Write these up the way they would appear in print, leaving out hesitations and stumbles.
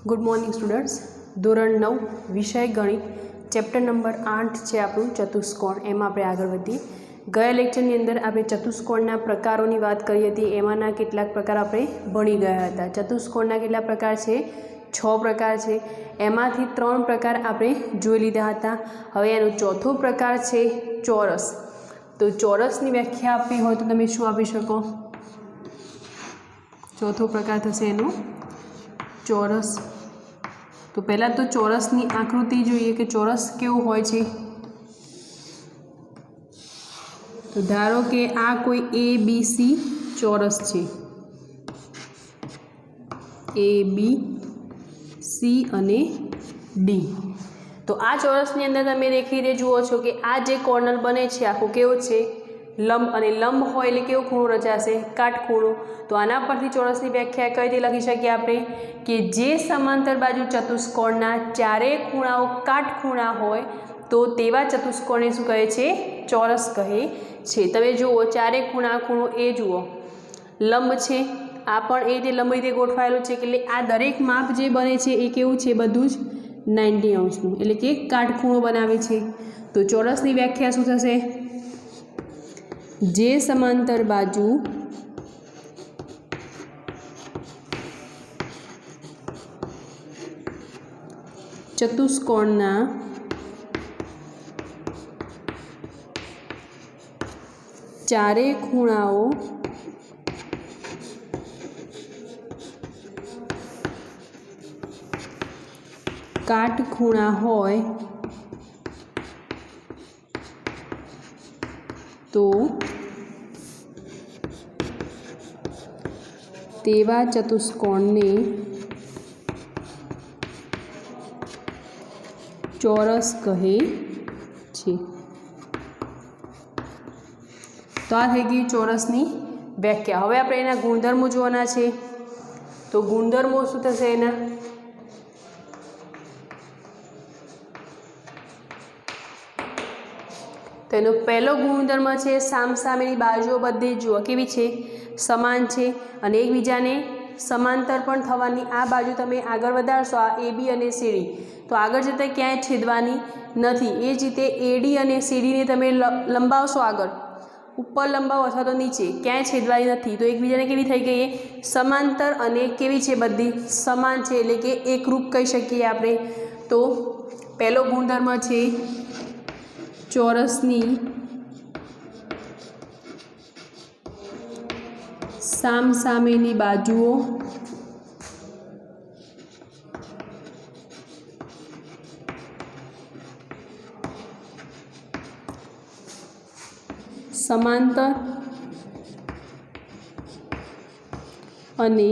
Good morning students. ધોરણ 9 વિષય ગણિત ચેપ્ટર નંબર 8 છે આપણું ચતુષ્કોણ। એમાં આપણે આગળ વધીએ। ગયા લેક્ચરની અંદર આપણે ચતુષ્કોણના પ્રકારોની વાત કરી હતી। એમાંના કેટલાક પ્રકાર આપણે ભણી ગયા હતા। ચતુષ્કોણના કેટલા પ્રકાર છે? 6 પ્રકાર છે। એમાંથી 3 પ્રકાર આપણે જોઈ લીધા હતા। હવે એનો ચોથો પ્રકાર છે ચોરસ। તો ચોરસની વ્યાખ્યા આપવી હોય તો તમે શું આપી શકો? ચોથો પ્રકાર થશે એનો ચોરસ। तो पहला तो चौरसनी आकृति जोईए कि चौरस केवो होय छे। तो धारो के आ कोई ABC चौरस छे, ABC अने D। तो आ चौरसनी अंदर तमे देखीने जुओ छो कि आ जे कॉर्नर बने छे आखो केवो छे? लंब। अने लंब होय एटले केवो खूणो रचाशे? काटखूणो। तो आना परथी चौरसनी व्याख्या कई रीते लखी शकीए आपणे कि जे समांतर बाजू चतुष्कोणना चारे खूणाओ काटखूणा होय तो तेवा चतुष्कोणने शुं कहे छे? चौरस कहे छे। तमे जुओ चारे खूणा खूणो ए जुओ लंब छे, आ पण ए रीते लंब रीते गोठवायेलुं छे એટલે આ દરેક માપ જે બને છે એ કેવું છે? બધું જ 90 અંશનું એટલે કે કાટખૂણો બનાવે છે। તો ચોરસની વ્યાખ્યા શું થશે? जे समांतर बाजू चतुष्कोणना चारे खूणाओ काटखूणा होय तो तेवा चतुष्कोणने चौरस कहे छे। तो आ थई गई चौरसनी व्याख्या। हवे आपणे एना गुणधर्मो जोवाना छे। तो गुणधर्मो शुं थशे एना? तो एनो पहलो गुणधर्म है सामसामेनी बाजुओ बधी जुओ केवी छे? समान छे अने एकबीजाने समांतर पण थवानी। आ बाजू तमे आगळ वधारशो आ AB अने CD तो आगळ जता क्यांय छेदवानी नथी। ए ज रीते AD अने CD ने तमे लंबावशो आगळ ऊपर लंबावो अथवा तो नीचे क्यांय छेदवानी नथी तो एकबीजाने केवी थई गई? समांतर अने केवी छे? बधी समान छे એટલે કે એકરૂપ કહી શકીએ આપણે। तो पहलो गुणधर्म छे चौरसनी सामसामेनी बाजुओ समांतर अने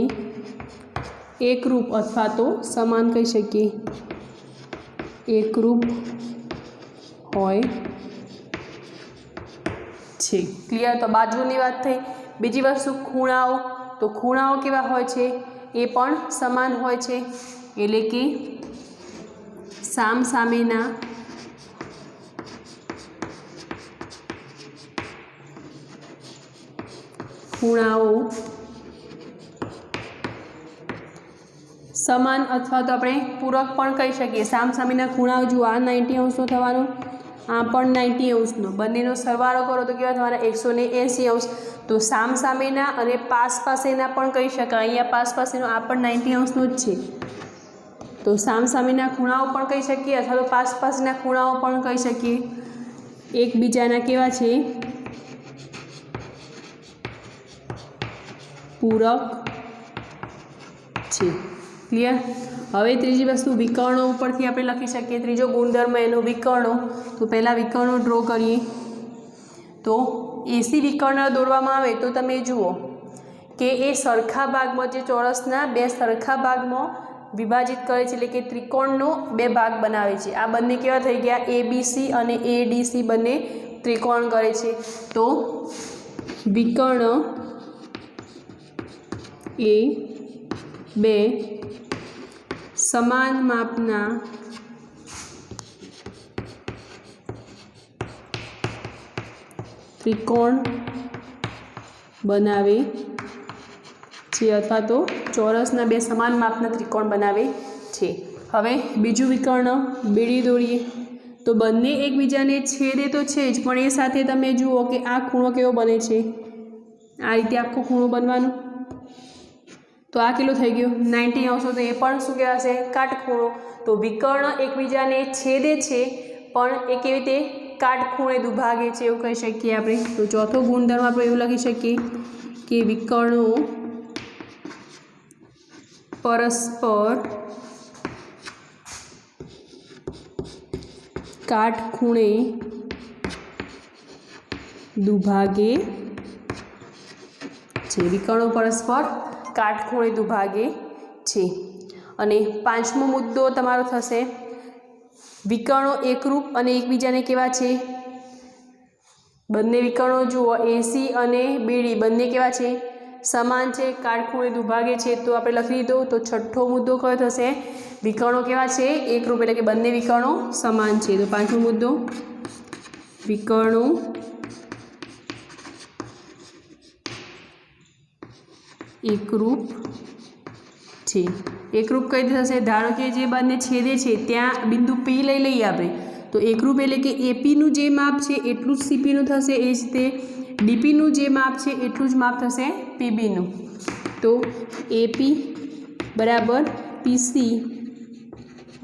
एकरूप अथवा तो समान कही शकीए एकरूप होय छे। क्लियर? तो बाजुनी बात थई। बीजी वस्तु खूणाओ। तो खूणाओ केवा होय छे? ए पण समान होय छे એટલે કે સામસામેના ખૂણાઓ समान अथवा तो अपने पूरक पण कही शकीए। सामसामेना खूणाओ जो आ 90 अंशनो थवानो आ पण 90 अंशनो बंनेनो सरवाळो करो तो केवा थवाना? 180 अंश। तो सामसामेना अने पासपासेना पण कही शकाय। अहींया पासपासेनो आ पण 90 अंशनो ज छे तो सामसामेना खूणाओ पण कही शकीए अथवा तो पासपासना खूणाओ पण कही शकीए। एकबीजाना केवा छे? पूरक छे। क्लियर? हवे त्रीजी वस्तु विकर्णो उपरथी आपणे लखी शकीए। त्रीजो गुणधर्म एनो विकर्णो। तो पहला विकर्णो ड्रॉ करिए। तो AC विकर्ण दौड़वामां आवे तो तमे जुओ कि ए सरखा भागमां जे चौरसना बे सरखा भागमां विभाजित करे छे એટલે કે ત્રિકોણનો બે ભાગ બનાવે છે। આ બંને કેવા થઈ ગયા? ABC અને ADC બંને ત્રિકોણ કરે છે। તો વિકર્ણ એ બે समान मापना त्रिकोण बनावे छे अथवा तो चौरसना बे समान मापना त्रिकोण बनावे छे। हवे बीजું विकर्ण बीडी दौड़ीए तो बंने एकबीजाने छेदे तो छे ज पण ए साथे तमे जुओ कि आ खूणो केवो बने छे। आ रीते आखो खूणो बनवानो तो आ केटलो थई गयो 90 आवशे तो ए पण शुं कहेवाशे काटखूणो। तो विकर्ण एकबीजाने छेदे छे पण ए केवी रीते काटखूणे दुभागे छे एवुं कही शकीए आपणे। तो चौथो गुणधर्म आपणे एवुं लखी शकीए कि विकर्णो परस्पर काटखूणे दुभागे छे। विकर्णो परस्पर काटखूणे दुभागे छे। अने पांचमो मुद्दो तमारो थशे विकर्णो एकरूप अने एकबीजाने केवा छे। बंने विकर्णो जुओ एसी अने बीडी बंने केवा छे समान छे काटखूणे दुभागे छे। तो आपणे लखी दीधो। तो छठ्ठो मुद्दो कयो थशे विकर्णो केवा छे एकरूप एटले के बंने विकर्णो समान छे। तो पांचमो मुद्दो विकर्णो एकरूप छे। एकरूप कई थशे धारो के जे बंने छेदे छे त्यां बिंदु पी लई लईए आपणे तो एकरूप एटले के एपी नुं जे माप छे एटलुं ज सीपी नुं थशे। ए ज रीते डीपी नुं जे माप छे एटलुं ज माप थशे पीबी नुं। तो एपी बराबर पीसी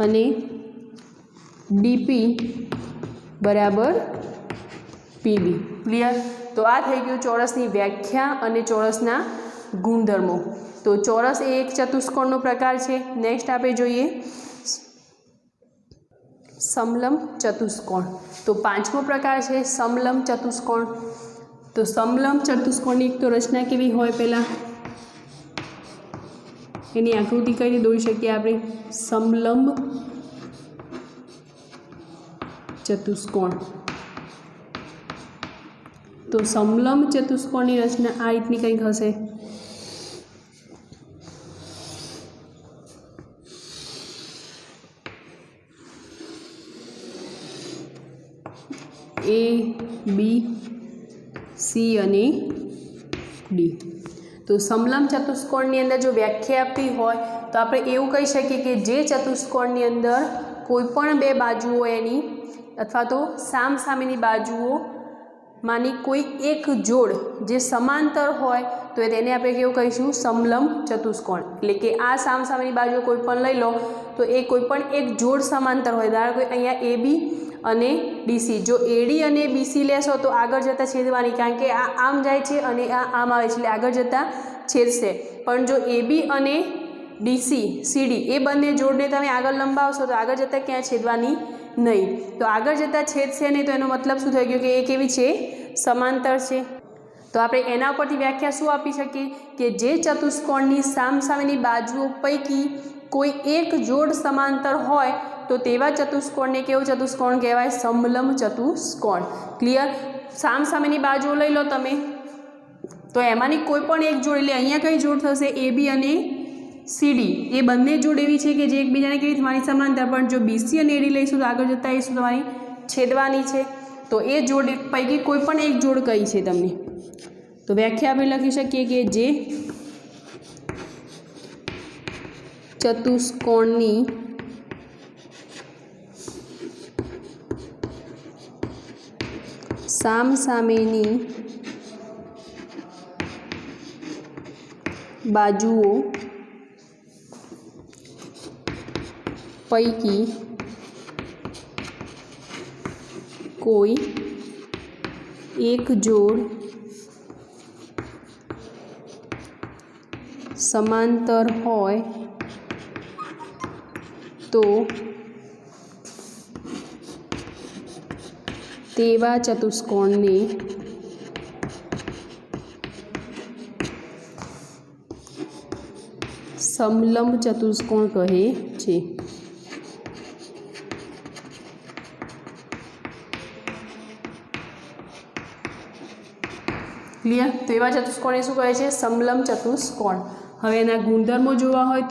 अने डीपी बराबर पीबी। क्लियर। तो आ थई गयुं चौरसनी व्याख्या अने चौरसना गुणधर्मों। तो चौरस ए एक चतुष्कोणनो प्रकार है। नेक्स्ट आपणे जोईए समलंब चतुष्कोण। तो पांचमो प्रकार है समलंब चतुष्कोण। तो समलंब चतुष्कोणनी एक तो रचना केवी होय पहेला एनी आकृति कई रीते दौरी शकीए आपणे समलंब चतुष्कोण। तो समलंब चतुष्कोणनी रचना आ रीतनी कंईक हशे। ए बी सी अने डी। तो समलंब चतुष्कोणनी अंदर जो व्याख्या आपी होय तो आपणे एवुं कही शकीए कि जे चतुष्कोणनी अंदर कोईपण बे बाजुओ एनी अथवा तो सामसामेनी बाजुओ मानी कोई एक जोड़ जे समांतर होय तो तेने आपणे केवुं कहीशुं समलंब चतुष्कोण। एटले के आ सामसामेनी बाजुओ कोईपण लई लो तो ए कोईपण एक जोड़ समांतर होय। धारो के अहींया ए बी अने डीसी जो एडी अने बीसी लेशो तो आगळ जता छेदवानी कारण के आ आम जाय छे अने आ आम आवे छे એટલે आगळ जता छेदशे। पण जो एबी अने डीसी सीडी ए बंने जोड़ने तमे आगळ लंबावशो तो आगळ जता क्यां छेदवानी नहीं। तो आगळ जता छेदशे नहीं तो एनो मतलब शुं थई गयो कि ए केवी छे समांतर छे। तो आपणे एना परथी व्याख्या शुं आपी शकीए कि जे चतुष्कोणनी सामसामेनी बाजुओ पैकी कोई एक जोड़ समांतर होय तो तेवा चतुष्कोण ने केवो चतुष्कोण कहेवाय समलंब चतुष्कोण। क्लियर। सामसामेनी बाजुओ लई लो तमे तो एमांनी कोईपण एक जोड़ एटले अहींया कई जोड़ थशे ए बी अने सी डी ए बंने जोड़ एवी छे कि जे एकबीजाने केवी थवानी समांतर पण जो बीसी अने एडी लईशुं तो आगळ जता ए शुं थवानी छेदवानी छे। तो ए जोड़ पैकी कोईपण एक जोड़ कई छे तमने। तो व्याख्या आपणे लखी शकीए कि जे चतुष्कोणनी सामसामेनी बाजुओ पैकी कोई एक जोड़ समांतर होय तो तेवा चतुष्कोण ने समलंब चतुष्कोण कहे छे। क्लियर। तो एवा चतुष्कोण ने शुं कहे छे समलंब चतुष्कोण। हवे एना गुणधर्मो जोवा होय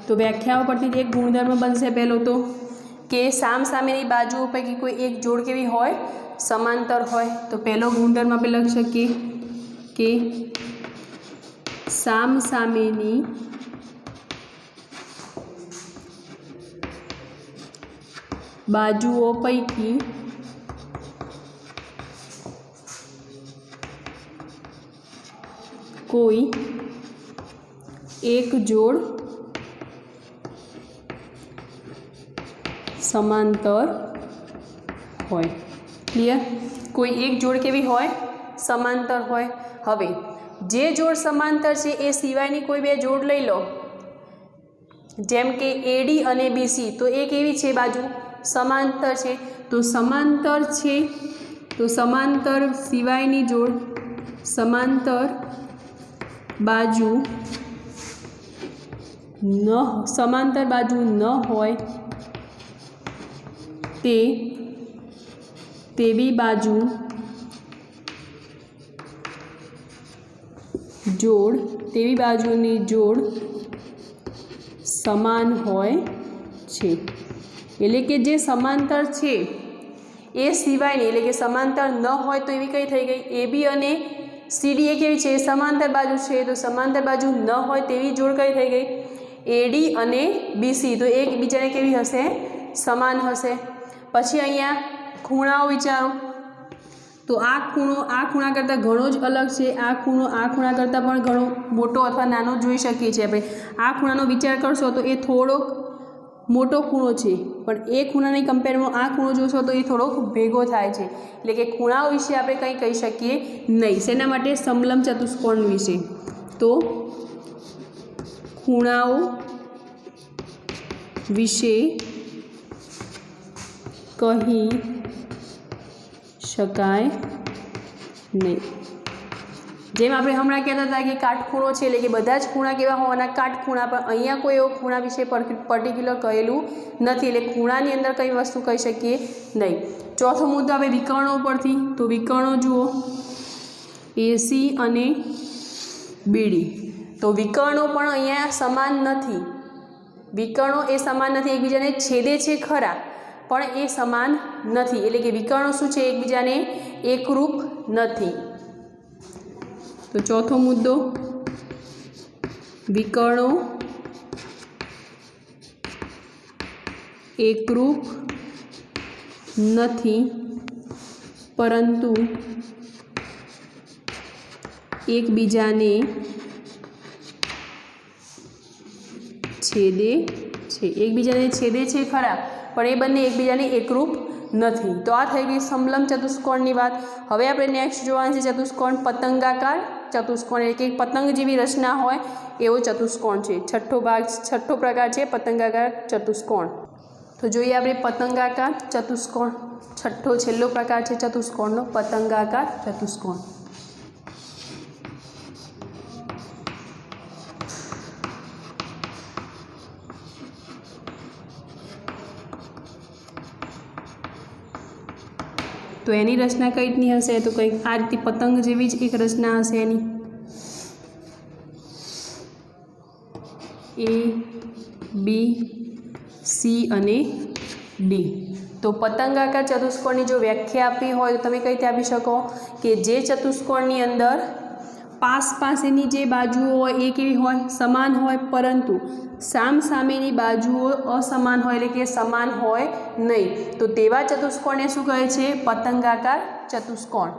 तो व्याख्याओ परथी एक गुणधर्म बनशे। पहेलो तो कि सामसामेनी बाजुओ पैकी कोई एक जोड़ केवी होय समांतर होय। तो पहेलो गुणधर्म आपणे लखी शकीए कि सामसामेनी बाजुओ पैकी कोई एक जोड़ समांतर होय। क्लियर? कोई एक जोड़ केवी होय? समांतर होय। हवे जे जोड़ समांतर छे ए सिवायनी कोई बे जोड़ लई लो, जेम के एडी अने बीसी, तो ए केवी छे बाजू? समांतर छे। तो समांतर छे तो समांतर सिवायनी जोड़, समांतर बाजू न, समांतर बाजू न होय तेवी बाजू जोड़, तेवी बाजुनी जोड़ समान होय छे। एटले के जे समांतर छे ए सिवायनी, एटले के समांतर न होय तो एवी कई थई गई? ए बी अने सी डी ए केवी छे? समांतर बाजू छे, तो समांतर बाजू न होय तेवी जोड़ कई थई गई? ए डी अने बी सी, तो एक बीजाने केवी हशे? समान हशे। पछी अहींया खूणाओ विचारो, तो आ खूणा करता घणो ज अलग छे, आ खूणा करता पण घणो मोटो अथवा नानो जोई शकीए छीए आपणे। आ खूणानो विचार करशो तो ए थोड़ोक मोटो खूणो छे, पण ए खूणानी कम्पेરમાં आ खूणो जोशो तो ए थोड़ोक भेगो थाय छे। એટલે કે ખૂણાઓ વિશે આપણે કંઈ કહી શકીએ નહીં। શેના માટે? સમલંબ ચતુષ્કોણ વિશે। તો ખૂણાઓ વિશે કહી શકાય નહીં। જેમ આપણે હમણાં કહેતા હતા કે કાટખૂણો છે, એટલે કે બધા જ ખૂણા કેવા હોવાના? કાટખૂણા। પણ અહીંયા કોઈ એવો ખૂણા વિશે પર્ટિક્યુલર કહેલું નથી, એટલે ખૂણાની અંદર કઈ વસ્તુ કહી શકીએ નહીં। ચોથો મુદ્દો આપણે વિકર્ણો પરથી, તો વિકર્ણો જુઓ એસી અને બીડી, તો વિકર્ણો પણ અહીંયા સમાન નથી। વિકર્ણો એ સમાન નથી, એકબીજાને છેદે છે ખરા, પણ એ સમાન નથી, એટલે કે વિકર્ણો શું છે? એકબીજાને એકરૂપ નથી। तो चौथो मुद्दो विकर्णो एकरूप नहीं परंतु एकबीजाने छेदे छे। एकबीजाने छेदे छे खरा, पण ए बंने एकबीजाने एकरूप नहीं। तो आ थई गई समलंब चतुष्कोणनी बात। हवे आपणे नेक्स्ट जोवानुं छे चतुष्कोण पतंगाकार चतुष्कोण, એટલે કે પતંગ જેવી રચના હોય એવો ચતુષ્કોણ છે। છઠ્ઠો પ્રકાર છે પતંગાકાર ચતુષ્કોણ। તો જોઈએ આપણે પતંગાકાર ચતુષ્કોણ, છઠ્ઠો છેલ્લો પ્રકાર છે ચતુષ્કોણનો પતંગાકાર ચતુષ્કોણ। तो एनी रचना कई रीतनी हशे? तो कंईक आ रीते पतंग जेवी ज एक रचना हशे एनी। ए बी सी अने डी। तो पतंगाकार चतुष्कोणनी जो व्याख्या आपी होय तो तमे कई रीते आपी शको कि जे चतुष्कोणनी अंदर पासेनी जे बाजुओ होय ए केवी होय? समान होय, परंतु सामसामेनी बाजुओ असमान होय, એટલે કે સમાન હોય નહીં। તો તેવા ચતુષ્કોણને શું કહે છે? પતંગાકાર ચતુષ્કોણ।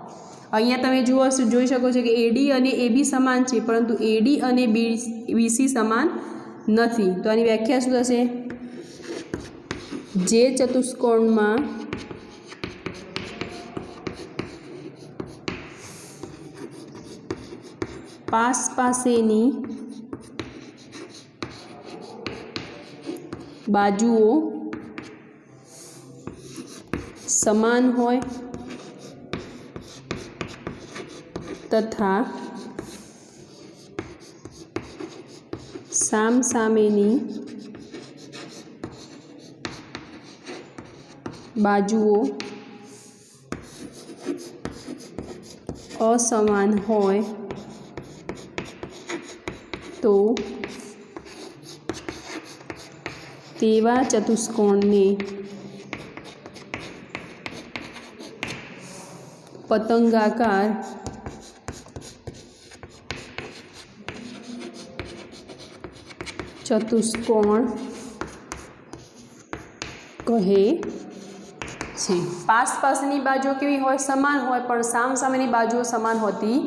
અહીંયા તમે જોઈ શકો છો કે એડી અને એબી સમાન છે, પરંતુ એડી અને બીસી સમાન નથી। તો આની વ્યાખ્યા શું થશે? જે ચતુષ્કોણમાં પાસેની बाजुओ समान होय तथा सामसामेनी बाजुओ असमान होय तो तेवा चतुष्कोणने पतंगाकार चतुष्कोण कहे છે। પાસની બાજુઓ કેવી હોય? સમાન હોય, પણ સામસામેની બાજુઓ સમાન હોતી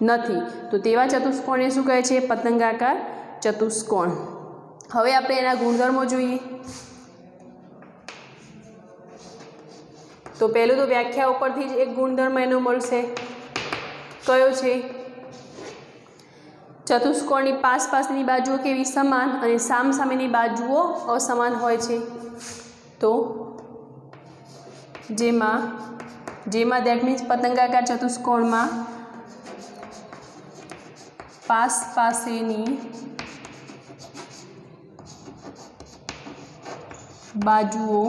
નથી। તો તેવા ચતુષ્કોણને શું કહે છે? પતંગાકાર ચતુષ્કોણ। હવે આપણે એના ગુણધર્મો જોઈએ। તો પહેલું તો વ્યાખ્યા ઉપરથી જ એક ગુણધર્મ એનો મળશે। કયો છે? ચતુષ્કોણની પાસની બાજુઓ કેવી? સમાન, અને સામસામેની બાજુઓ અસમાન હોય છે। તો જેમાં દેટ મીન્સ પતંગાકાર ચતુષ્કોણમાં પાસેની બાજુઓ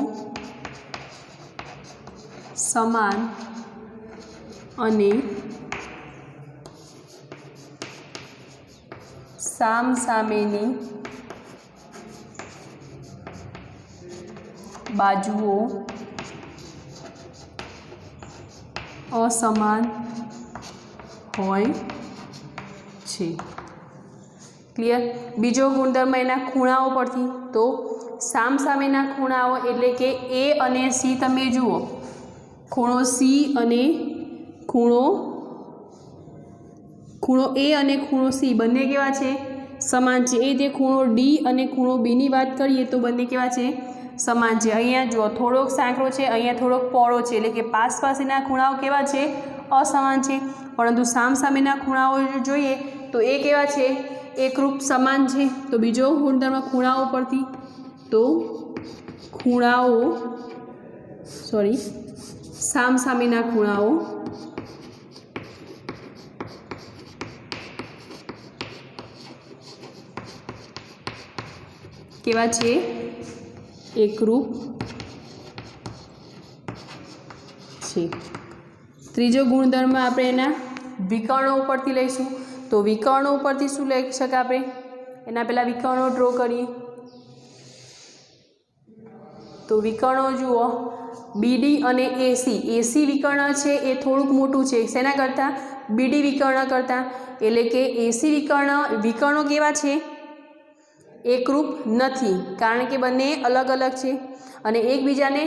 સમાન અને સામસામેની બાજુઓ અસમાન હોય છે। ક્લિયર? બીજો ગુણધર્મ એના ખૂણાઓ પરથી। તો સામસામેના ખૂણાઓ એટલે કે એ અને સી તમે જુઓ, ખૂણો સી અને ખૂણો એ અને ખૂણો સી બંને કેવા છે? સમાન છે। એ તે ખૂણો ડી અને ખૂણો બીની વાત કરીએ તો બંને કેવા છે? સમાન છે। અહીંયા જુઓ, થોડોક સાંકડો છે, અહીંયા થોડોક પહોળો છે, એટલે કે પાસેના ખૂણાઓ કેવા છે? અસમાન છે। પરંતુ સામસામેના ખૂણાઓ જોઈએ તો એ કેવા છે? એકરૂપ સમાન છે। તો બીજો ગુણધર્મ ખૂણાઓ પરથી, તો સામસામેના ખૂણાઓ કેવા છે? એકરૂપ છે। ત્રીજો ગુણધર્મ આપણે એના વિકર્ણો ઉપરથી લઈશું। તો વિકર્ણો ઉપરથી શું લઈ શકાય આપણે? એના પહેલાં વિકર્ણો ડ્રો કરીએ। તો વિકર્ણો જુઓ, બીડી અને એસી વિકર્ણ છે એ થોડુંક મોટું છે શેના કરતાં? બીડી વિકર્ણ કરતાં। એટલે કે એસી વિકર્ણો કેવા છે? એકરૂપ નથી, કારણ કે બંને અલગ અલગ છે અને એકબીજાને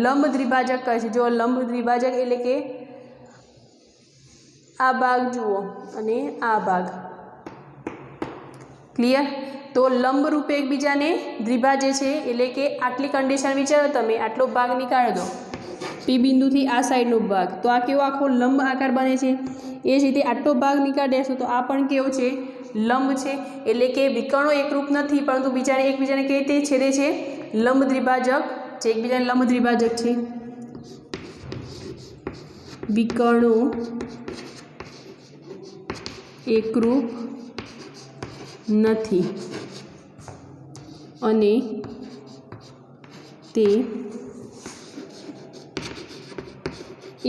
લંબ દ્વિભાજક કહે છે। જો લંબ દ્વિભાજક એટલે કે આ ભાગ જુઓ અને આ ભાગ। ક્લિયર? તો લંબ રૂપે એકબીજાને દ્વિભાજે છે, એટલે કે આટલી કન્ડિશન વિચારો તમે, આટલો ભાગ નીકાળી દો પી બિંદુથી આ સાઈડનો ભાગ, તો આ કેવો આખો લંબ આકાર બને છે। એ જ રીતે આટલો ભાગ નીકાળી દેશો તો આ પણ કેવો છે? લંબ છે। એટલે કે વિકર્ણો એકરૂપ નથી, પરંતુ એકબીજાને કઈ રીતે છેદે છે? લંબ દ્વિભાજક છે, એકબીજાને લંબ દ્વિભાજક છે। વિકર્ણો એકરૂપ નથી અને તે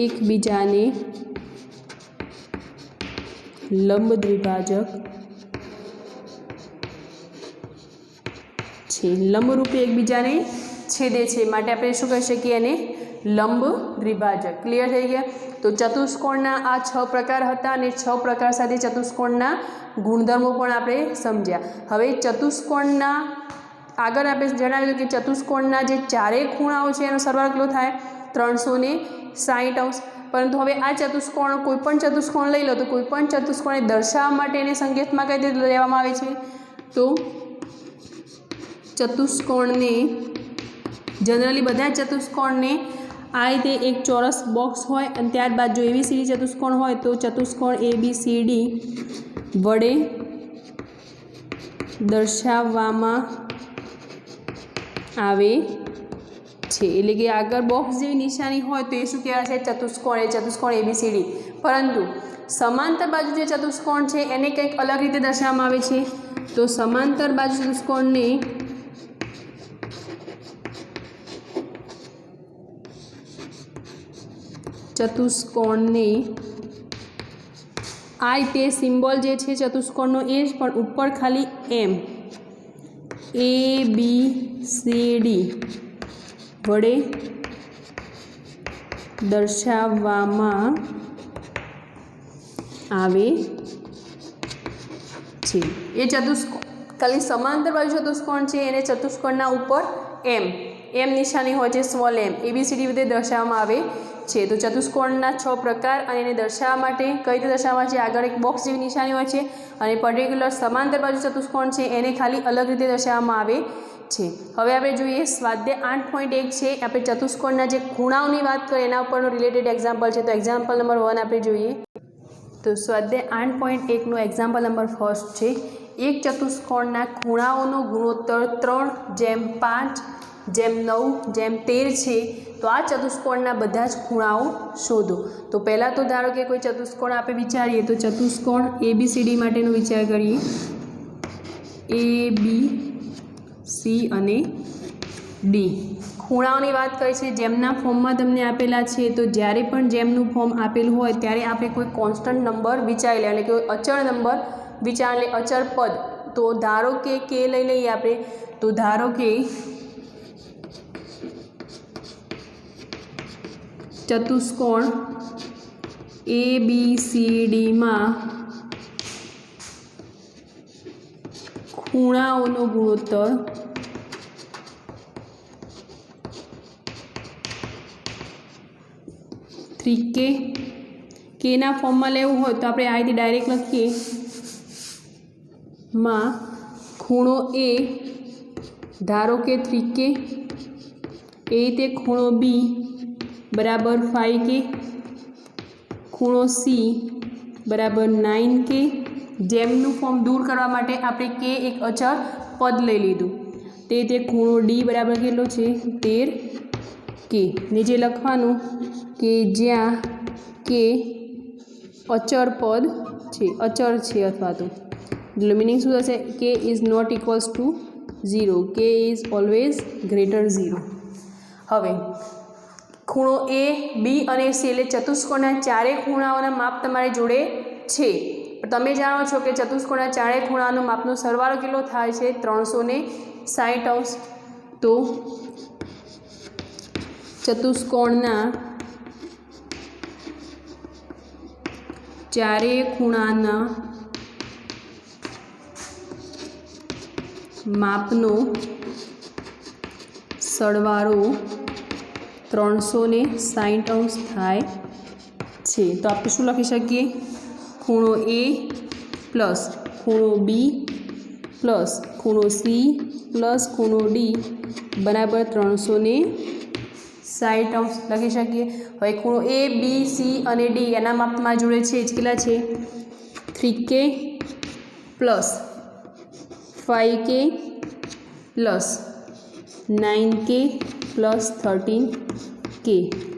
એકબીજાને લંબ દ્વિભાજક છે। લંબરૂપે એકબીજાને છેદે છે, માટે આપણે શું કહી શકીએ? એને લંબ દ્વિભાજક। ક્લિયર થઈ ગયા? તો ચતુષ્કોણના આ 6 પ્રકાર હતા અને 6 પ્રકાર સાથે ચતુષ્કોણના ગુણધર્મો પણ આપણે સમજ્યા। હવે ચતુષ્કોણના આગળ આપણે જણાવ્યું કે ચતુષ્કોણના જે ચારેય ખૂણાઓ છે એનો સરવાળો કેટલો થાય? 360 અંશ। પરંતુ હવે આ ચતુષ્કોણ, કોઈ પણ ચતુષ્કોણ લઈ લો તો કોઈ પણ ચતુષ્કોણને દર્શાવવા માટે એને સંકેતમાં કઈ રીતે લેવામાં આવે છે? તો ચતુષ્કોણને જનરલી બધા ચતુષ્કોણને આ રીતે એક ચોરસ બોક્સ હોય અને ત્યારબાદ જો ABCD ચતુષ્કોણ હોય તો ચતુષ્કોણ ABCD વડે દર્શાવવામાં આવે છે। એટલે કે આગળ બોક્સ જેવી નિશાની હોય તો એ શું કહેવાશે? ચતુષ્કોણ। એ ચતુષ્કોણ ABCD। પરંતુ સમાંતર બાજુ જે ચતુષ્કોણ છે એને કંઈક અલગ રીતે દર્શાવવામાં આવે છે। તો સમાંતર બાજુ ચતુષ્કોણને આ રીતે સિમ્બોલ જે છે ચતુષ્કોણનો એ જ, પણ ઉપર ખાલી M ABCD વડે દર્શાવવામાં આવે છે। એ ચતુષ્કોણ ખાલી સમાંતર બાજુ ચતુષ્કોણ છે એને ચતુષ્કોણના ઉપર M એમ નિશાની હોય છે, સ્મોલ એમ, ABCD રીતે દર્શાવવામાં આવે છે। તો ચતુષ્કોણના 6 પ્રકાર અને એને દર્શાવવા માટે કઈ રીતે દર્શાવવામાં છે, આગળ એક બોક્સ જેવી નિશાની હોય છે અને પર્ટિક્યુલર સમાંતર બાજુ ચતુષ્કોણ છે એને ખાલી અલગ રીતે દર્શાવવામાં આવે છે। હવે આપણે જોઈએ સ્વાધ્યાય 8.1 છે, આપણે ચતુષ્કોણના જે ખૂણાઓની વાત કરીએ એના ઉપરનો રિલેટેડ એક્ઝામ્પલ છે। તો એક્ઝામ્પલ નંબર 1 આપણે જોઈએ। તો સ્વાધ્યાય 8.1નો એક્ઝામ્પલ નંબર ફર્સ્ટ છે, એક ચતુષ્કોણના ખૂણાઓનો ગુણોત્તર 3:5:9:13 છે। તો આ ચતુષ્કોણના બધા જ ખૂણાઓ શોધો। તો પહેલાં તો ધારો કે કોઈ ચતુષ્કોણ આપણે વિચારીએ, તો ચતુષ્કોણ ABCD માટેનો વિચાર કરીએ, ABC અને D। ખૂણાઓની વાત કરી છે, જેમના ફોર્મમાં તમને આપેલા છે। તો જ્યારે પણ જેમનું ફોર્મ આપેલું હોય ત્યારે આપણે કોઈ કોન્સ્ટન્ટ નંબર વિચારી લે, એટલે કે અચળ નંબર વિચાર લે, અચળ પદ। તો ધારો કે લઈ લઈએ આપણે, તો ધારો કે ચતુષ્કોણ ABCDમાં ખૂણાઓનો ગુણોત્તર 3K, કેના ફોર્મમાં લેવું હોય તો આપણે આ રીતે ડાયરેક્ટ લખીએ, માં ખૂણો A ધારો કે 3K, એ રીતે ખૂણો B બરાબર 5K, ખૂણો C બરાબર 9K। જેમનું ફોર્મ દૂર કરવા માટે આપણે K એક અચળ પદ લઈ લીધું, તે રીતે ખૂણો D બરાબર કેટલો છે, 13K। નીચે લખવાનું કે જ્યાં K અચળ પદ છે, અચળ છે અથવા તો એટલે મિનિંગ શું થશે, K is not equals to 0, K is always greater 0। હવે ખૂણો A, B અને C એટલે ચતુષ્કોણના ચારેય ખૂણાઓના માપ તમારી જોડે છે। તમે જાણો છો કે ચતુષ્કોણના ચારેય ખૂણાનો માપનો સરવાળો કેટલો થાય છે, 360°। તો ચતુષ્કોણના ચારેય ખૂણાના માપનો સરવાળો 360° થાય છે। તો આપણે શું લખી શકીએ, ખૂણો A પ્લસ ખૂણો B પ્લસ ખૂણો C પ્લસ ખૂણો D બરાબર 360° લખી શકીએ। હવે ખૂણો A, B, C અને D એના માપ તમારા જોડે છે, કેટલા છે, 3K plus 5K plus 9K plus 13K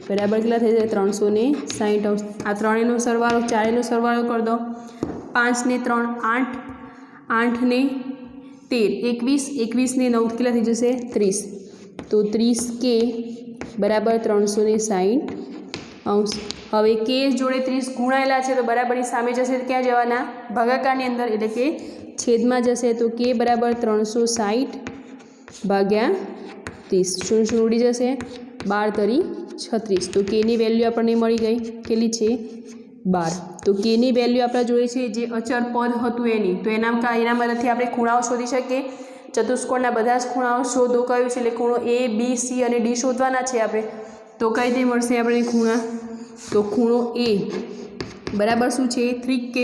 બરાબર કેટલા થઈ જાય, 360°। આ ત્રણેયનો સરવાળો, ચારેયનો સરવાળો કરી દો, 5 ને 3 8, 8 ને 13 21, 21 ને 9 કેટલા થઈ જશે, 30। તો 30K બરાબર 360°। હવે K જોડે 30 ગુણાયેલા છે, તો બરાબરની સામે જશે, ક્યાં જવાના, ભાગાકારની અંદર, એટલે કે છેદમાં જશે। તો K બરાબર 360/30, શૂન્ય ઉડી જશે, 12 × 36। તો Kની વેલ્યુ આપણને મળી ગઈ, કેટલી છે, 12। તો Kની વેલ્યુ આપણા જોઈએ છે જે અચળ પદ હતું એની, તો એના મદદથી આપણે ખૂણાઓ શોધી શકીએ। ચતુષ્કોણના બધા જ ખૂણાઓ શોધો, કયું છે, એટલે ખૂણો A, B, C અને D શોધવાના છે આપણે। તો કઈ રીતે મળશે આપણે ખૂણા, તો ખૂણો A બરાબર શું છે, 3K,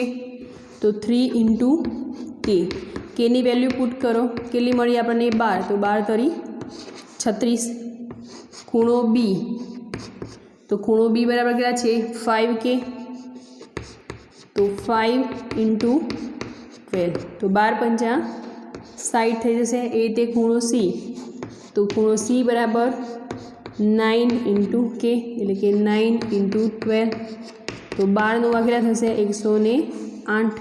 તો 3 × K, Kની વેલ્યુ પુટ કરો, કેટલી મળી આપણને, 12, તો 12 × 36। ખૂણો B, તો ખૂણો B બરાબર કેટલા છે, 5K, તો 5 × 12, તો 12 × 5 = 60 થઈ જશે। એ રીતે ખૂણો C, તો ખૂણો C બરાબર 9 × K, એટલે કે 9 × 12, તો 12 × 9 કેટલા થશે, 108।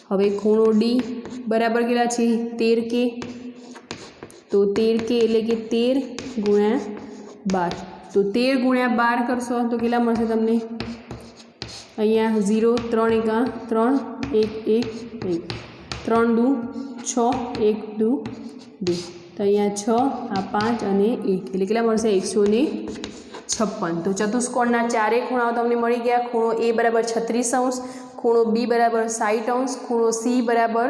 હવે ખૂણો D બરાબર કેટલા છે, 13K, તો 13K એટલે કે 13 × 12, તો 13 × 12 કરશો તો કેટલા મળશે તમને, અહીંયા 0 3 × 3 1 1 1, 3 × 2 6 1 2 2, તો અહીંયા 6 આ 5 અને 1 એટલે કેટલા મળશે, 156। તો ચતુષ્કોણના ચારેય ખૂણાઓ તમને મળી ગયા। ખૂણો A બરાબર 36°, ખૂણો B બરાબર 60°, ખૂણો C બરાબર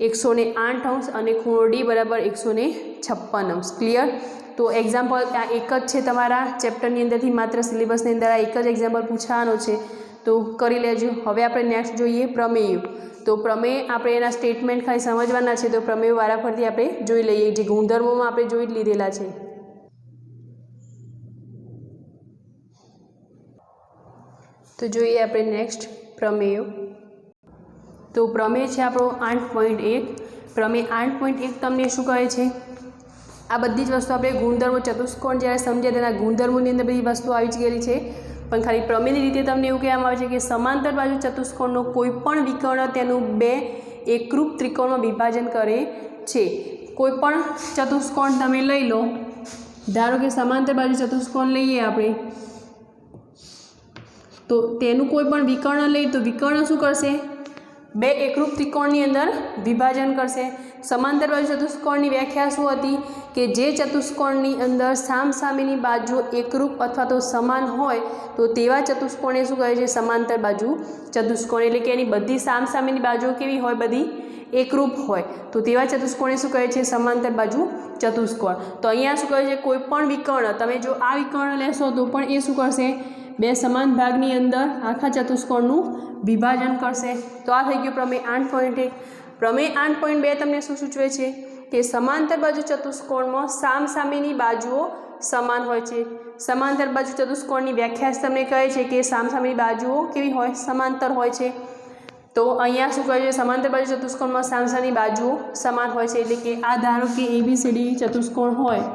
108 અંશ અને ખૂણો ડી બરાબર 156 અંશ. ક્લિયર? તો એક્ઝામ્પલ આ એક જ છે તમારા ચેપ્ટરની અંદરથી, માત્ર સિલેબસની અંદર આ એક જ એક્ઝામ્પલ પૂછવાનો છે, તો કરી લેજો. હવે આપણે નેક્સ્ટ જોઈએ પ્રમેયો. તો પ્રમેય આપણે એના સ્ટેટમેન્ટ ખાલી સમજવાના છે. તો પ્રમેયો વારાફરતી આપણે જોઈ લઈએ, જે ગુણધર્મોમાં આપણે જોઈ જ લીધેલા છે. તો જોઈએ આપણે નેક્સ્ટ પ્રમેયો. તો પ્રમેય છે આપણો 8.1. પ્રમેય 8.1 તમને શું કહે છે? આ બધી જ વસ્તુ આપણે ગુણધર્મો ચતુષ્કોણ જ્યારે સમજ્યા તેના ગુણધર્મોની અંદર બધી વસ્તુ આવી જ ગયેલી છે, પણ ખાલી પ્રમેયની રીતે તમને એવું કહેવામાં આવે છે કે સમાંતર બાજુ ચતુષ્કોણનો કોઈ પણ વિકર્ણ તેનું બે એકરૂપ ત્રિકોણમાં વિભાજન કરે છે. કોઈ પણ ચતુષ્કોણ તમે લઈ લો, ધારો કે સમાંતર બાજુ ચતુષ્કોણ લઈએ આપણે, તો તેનું કોઈ પણ વિકર્ણ લઈએ તો વિકર્ણ શું કરશે? બે એકરૂપ ત્રિકોણની અંદર વિભાજન કરશે. સમાંતર બાજુ ચતુષ્કોણની વ્યાખ્યા શું હતી? કે જે ચતુષ્કોણની અંદર સામસામેની બાજુ એકરૂપ અથવા તો સમાન હોય તો તેવા ચતુષ્કોણને શું કહે છે? સમાંતર બાજુ ચતુષ્કોણ. એટલે કે એની બધી સામસામેની બાજુઓ કેવી હોય? બધી એકરૂપ હોય. તો તેવા ચતુષ્કોણને શું કહે છે? સમાંતર બાજુ ચતુષ્કોણ. તો અહીંયા શું કહે છે? કોઈ પણ વિકર્ણ, તમે જો આ વિકર્ણ લેશો તો પણ એ શું કરશે? બે સમાન ભાગની અંદર આખા ચતુષ્કોણનું વિભાજન કરશે. તો આ થઈ ગયું પ્રમેય 8.1. પ્રમેય 8.2 તમને શું સૂચવે છે? કે સમાંતર બાજુ ચતુષ્કોણમાં સામસામેની બાજુઓ સમાન હોય છે. સમાંતર બાજુ ચતુષ્કોણની વ્યાખ્યા તમને કહે છે કે સામસામેની બાજુઓ કેવી હોય? સમાંતર હોય છે. તો અહીંયા શું કહે છે? સમાંતર બાજુ ચતુષ્કોણમાં સામસામેની બાજુઓ સમાન હોય છે. એટલે કે આ ધારો કે ABCD ચતુષ્કોણ હોય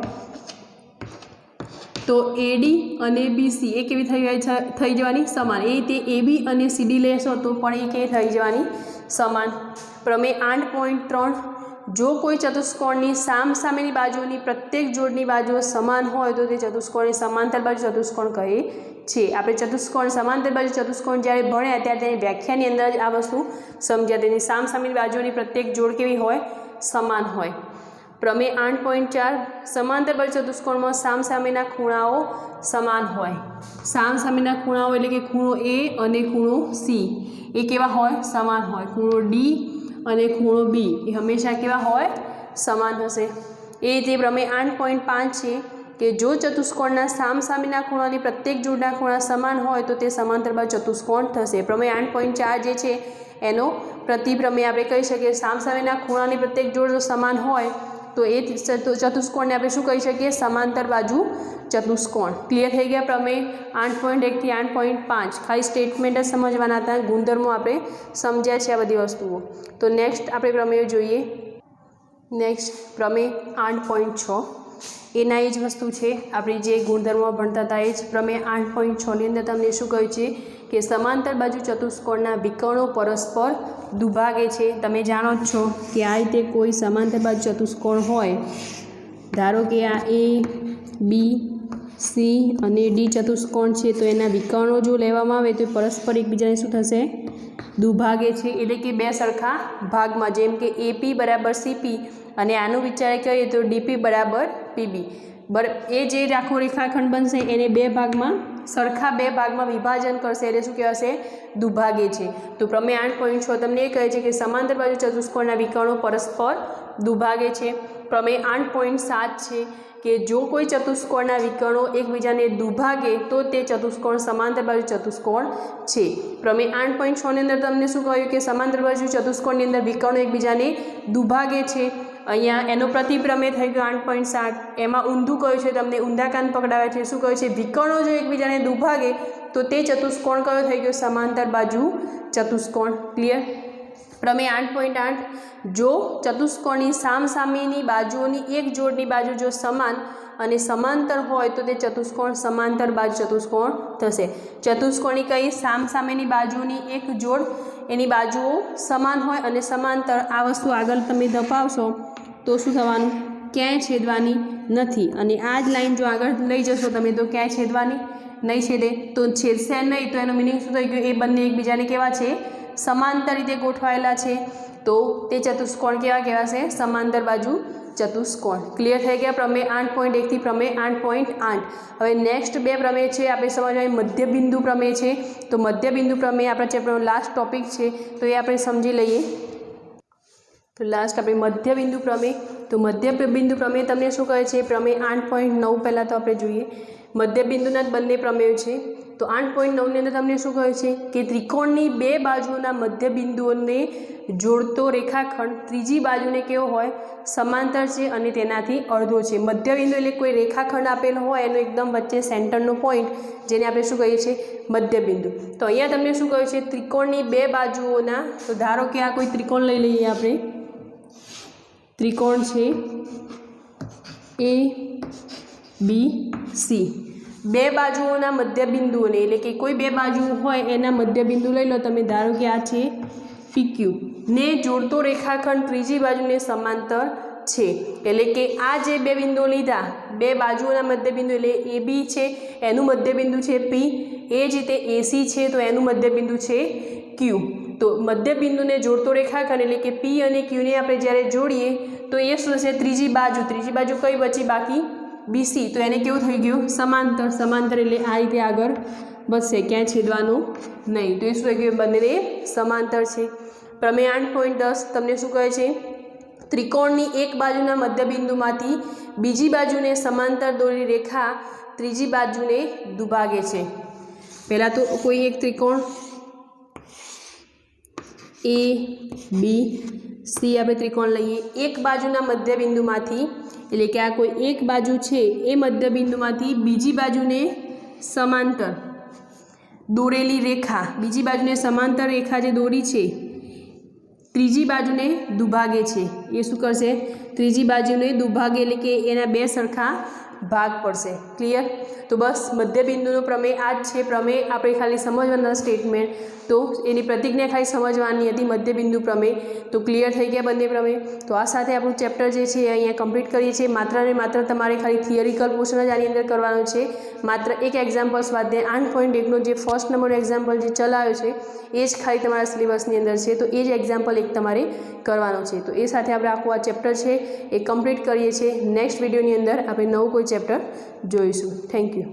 તો AD અને BC એ કેવી થઈ જવાની? સમાન. એ રીતે AB અને CD લેશો તો પણ એ કેવી થઈ જવાની? સમાન. પ્રમેય 8.3. જો કોઈ ચતુષ્કોણની સામસામેની બાજુની પ્રત્યેક જોડની બાજુઓ સમાન હોય તો તે ચતુષ્કોણને સમાંતર બાજુ ચતુષ્કોણ કહે છે. આપણે ચતુષ્કોણ સમાંતર બાજુ ચતુષ્કોણ જ્યારે ભણ્યા ત્યારે તેની વ્યાખ્યાની અંદર જ આ વસ્તુ સમજ્યા. તેની સામસામેની બાજુની પ્રત્યેક જોડ કેવી હોય? સમાન હોય. પ્રમેય 8.4. સમાંતર બાજુ ચતુષ્કોણમાં સામસામેના ખૂણાઓ સમાન હોય. સામસામેના ખૂણાઓ એટલે કે ખૂણો A અને ખૂણો C એ કેવા હોય? સમાન હોય. ખૂણો D અને ખૂણો B એ હંમેશા કેવા હોય? સમાન હશે. એ રીતે પ્રમેય 8.5 છે કે જો ચતુષ્કોણના સામસામેના ખૂણાની પ્રત્યેક જોડના ખૂણા સમાન હોય તો તે સમાંતર બાજુ ચતુષ્કોણ થશે. પ્રમેય 8.4 જે છે એનો પ્રતિપ્રમેય આપણે કહી શકીએ. સામસામેના ખૂણાની પ્રત્યેક જોડ જો સમાન હોય તો એ ચતુષ્કોણને આપણે શું કહી શકીએ? સમાંતર બાજુ ચતુષ્કોણ. ક્લિયર થઈ ગયા? પ્રમેય 8.1 થી 8.5 ખાલી સ્ટેટમેન્ટ જ સમજવાના હતા, ગુણધર્મો આપણે સમજ્યા છે આ બધી વસ્તુઓ. તો નેક્સ્ટ આપણે પ્રમેય જોઈએ. નેક્સ્ટ પ્રમેય 8.6. એના એ જ વસ્તુ છે આપણે જે ગુણધર્મો ભણતા હતા એ જ. પ્રમેય 8.6 ની અંદર તમને શું કહ્યું છે? કે સમાંતર બાજુ ચતુષ્કોણના વિકર્ણો પરસ્પર દુભાગે છે. તમે જાણો જ છો કે આ રીતે કોઈ સમાંતર બાજુ ચતુષ્કોણ હોય, ધારો કે આ ABC અને D ચતુષ્કોણ છે, તો એના વિકર્ણો જો લેવામાં આવે તો પરસ્પર એકબીજાને શું થશે? દુભાગે છે. એટલે કે બે સરખા ભાગમાં, જેમ કે AP બરાબર CP અને આનું વિચાર કરીએ તો DP બરાબર PB. એ જે આખો રેખાખંડ બનશે એને બે ભાગમાં, સરખા બે ભાગમાં વિભાજન કરશે એટલે શું કહેવાશે? દુભાગે છે. તો પ્રમેય 8.6 તમને એ કહે છે કે સમાંતર બાજુ ચતુષ્કોણના વિકર્ણો પરસ્પર દુભાગે છે. પ્રમેય 8.7 છે કે જો કોઈ ચતુષ્કોણના વિકર્ણો એકબીજાને દુભાગે તો તે ચતુષ્કોણ સમાંતર બાજુ ચતુષ્કોણ છે. પ્રમેય 8.6 ની અંદર તમને શું કહ્યું? કે સમાંતર બાજુ ચતુષ્કોણની અંદર વિકર્ણો એકબીજાને દુભાગે છે. અહીંયા એનો પ્રતિપ્રમેય થઈ ગયો 8.7. એમાં ઊંધું કહ્યું છે, તમને ઊંધા કાન પકડાવે છે. શું કહ્યું છે? વિકર્ણો જો એકબીજાને દુભાગે તો તે ચતુષ્કોણ કયો થઈ ગયો? સમાંતર બાજુ ચતુષ્કોણ. ક્લિયર? પ્રમેય 8.8. જો ચતુષ્કોણની સામસામેની બાજુઓની એક જોડની બાજુ જો સમાન અને સમાંતર હોય તો તે ચતુષ્કોણ સમાંતર બાજુ ચતુષ્કોણ થશે. ચતુષ્કોણની કઈ? સામસામેની બાજુની એક જોડ, એની બાજુઓ સમાન હોય અને સમાંતર. આ વસ્તુ આગળ તમે દબાવશો તો શું થવાનું? ક્યાંય છેદવાની નથી. અને આ જ લાઈન જો આગળ લઈ જશો તમે તો ક્યાંય છેદવાની નહીં છેદે. તો છેદશે નહીં તો એનો મિનિંગ શું થઈ ગયું? એ બંને એકબીજાને કેવા છે? સમાંતર રીતે ગોઠવાયેલા છે. તો તે ચતુષ્કોણ કેવા કહેવાશે? સમાંતર બાજુ ચતુષ્કોણ. ક્લિયર થઈ ગયા? પ્રમેય 8.1 થી પ્રમેય 8.8. હવે નેક્સ્ટ બે પ્રમેય છે આપણે સમજવાની. મધ્યબિંદુ પ્રમેય છે. તો મધ્યબિંદુ પ્રમેય આપણા ચેપ્ટરનો લાસ્ટ ટોપિક છે, તો એ આપણે સમજી લઈએ. તો તો લાસ્ટ આપણે મધ્યબિંદુ પ્રમેય. તો મધ્યબિંદુ પ્રમેય તમને શું કહે છે? પ્રમેય 8.9 પહેલાં તો આપણે જોઈએ. મધ્યબિંદુના જ બંને પ્રમેયો છે. તો 8.9ની અંદર તમને શું કહે છે કે ત્રિકોણની બે બાજુઓના મધ્યબિંદુઓને જોડતો રેખાખંડ ત્રીજી બાજુને કેવો હોય? સમાંતર છે અને તેનાથી અડધો છે. મધ્યબિંદુ એટલે કોઈ રેખાખંડ આપેલો હોય એનો એકદમ વચ્ચે સેન્ટરનો પોઈન્ટ, જેને આપણે શું કહીએ છીએ? મધ્યબિંદુ. તો અહીંયા તમને શું કહ્યું છે? ત્રિકોણની બે બાજુઓના. તો ધારો કે આ કોઈ ત્રિકોણ લઈ લઈએ આપણે. ત્રિકોણ છે ABC. બે બાજુઓના મધ્યબિંદુઓને, એટલે કે કોઈ બે બાજુ હોય એના મધ્યબિંદુ લઈ લો તમે. ધારો કે આ છે PQ ને જોડતો રેખાખંડ ત્રીજી બાજુને સમાંતર છે. એટલે કે આ જે બે બિંદુઓ લીધા, બે બાજુઓના મધ્યબિંદુ, એટલે AB છે એનું મધ્યબિંદુ છે P, એ જ રીતે AC છે તો એનું મધ્યબિંદુ છે Q. તો મધ્યબિંદુને જોડતો રેખાખંડ એટલે કે P અને Qને આપણે જ્યારે જોડીએ તો એ શું છે? ત્રીજી બાજુ. ત્રીજી બાજુ કઈ બચી બાકી? BC. તો એને કેવું થઈ ગયું? સમાંતર. સમાંતર એટલે આ રીતે આગળ વધશે, ક્યાંય છેદવાનું નહીં. તો એ શું થઈ ગયું? બંને સમાંતર છે. પ્રમેય 8.10 તમને શું કહે છે? ત્રિકોણની એક બાજુના મધ્યબિંદુમાંથી બીજી બાજુને સમાંતર દોરેલી રેખા ત્રીજી બાજુને દુભાગે છે. પહેલાં તો કોઈ એક ત્રિકોણ ABC આપણે ત્રિકોણ લઈએ. એક બાજુના મધ્યબિંદુમાંથી, એટલે કે આ કોઈ એક બાજુ છે એ મધ્યબિંદુમાંથી બીજી બાજુને સમાંતર દોરેલી રેખા, બીજી બાજુને સમાંતર રેખા જે દોરી છે ત્રીજી બાજુને દુભાગે છે. એ શું કરશે? ત્રીજી બાજુને દુભાગે, એટલે કે એના બે સરખા ભાગ પડશે. ક્લિયર? તો બસ મધ્યબિંદુનો પ્રમેય આ જ છે. પ્રમેય આપણે ખાલી સમજવાના સ્ટેટમેન્ટ, તો એની પ્રતિજ્ઞા ખાલી સમજવાની હતી, મધ્યબિંદુ પ્રમેય. તો ક્લિયર થઈ ગયા બંને પ્રમેય. તો આ સાથે આપણું ચેપ્ટર જે છે અહીંયા કમ્પ્લીટ કરીએ છીએ. માત્ર ને માત્ર તમારે ખાલી થિયરિકલ પોર્શન જ આની અંદર કરવાનો છે. માત્ર એક એક્ઝામ્પલ સ્વાધ્યાય 8.1નો જે ફર્સ્ટ નંબરનો એક્ઝામ્પલ જે ચલાવ્યો છે એ જ ખાલી તમારા સિલેબસની અંદર છે. તો એ જ એક્ઝામ્પલ એક તમારે કરવાનો છે. તો એ સાથે આપણે આખું આ ચેપ્ટર છે એ કમ્પ્લીટ કરીએ છીએ. નેક્સ્ટ વિડીયોની અંદર આપણે નવું કોઈ ચેપ્ટર જોઈશું. Thank you.